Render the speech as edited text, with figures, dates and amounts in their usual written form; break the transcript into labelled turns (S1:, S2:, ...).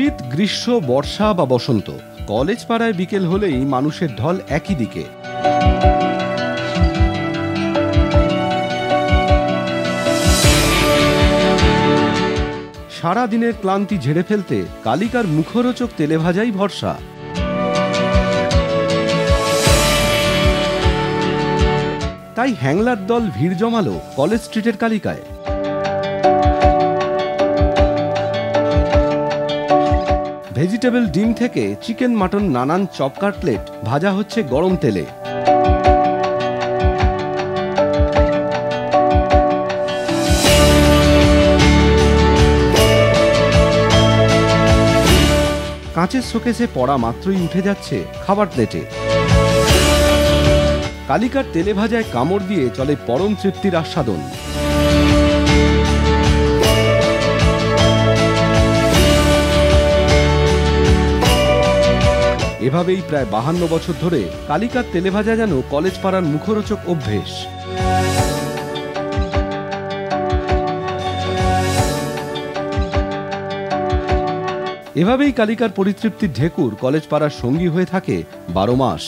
S1: শীত, গ্রীষ্ম, বর্ষা বা বসন্ত, কলেজ পাড়ায় বিকেল হলেই মানুষের ঢল একই দিকে। সারা দিনের ক্লান্তি ঝেড়ে ফেলতে কালিকার মুখরোচক তেলেভাজাই ভরসা। তাই হ্যাংলার দল ভিড় জমালো কলেজ স্ট্রিটের কালিকায়। ভেজিটেবল ডিম থেকে চিকেন, মাটন, নানান চপ, কাটলেট ভাজা হচ্ছে গরম তেলে। কাঁচের শোকেসে পড়া মাত্রই উঠে যাচ্ছে খাবার প্লেটে। কালিকার তেলে ভাজায় কামড় দিয়ে চলে পরম তৃপ্তির আস্বাদন। এভাবেই প্রায় 52 বছর ধরে কালিকার তেলে ভাজা যেন কলেজ পাড়ার মুখরোচক অভ্যেস। এভাবেই কালিকার পরিতৃপ্তির ঢেকুর কলেজ পাড়ার সঙ্গী হয়ে থাকে 12 মাস।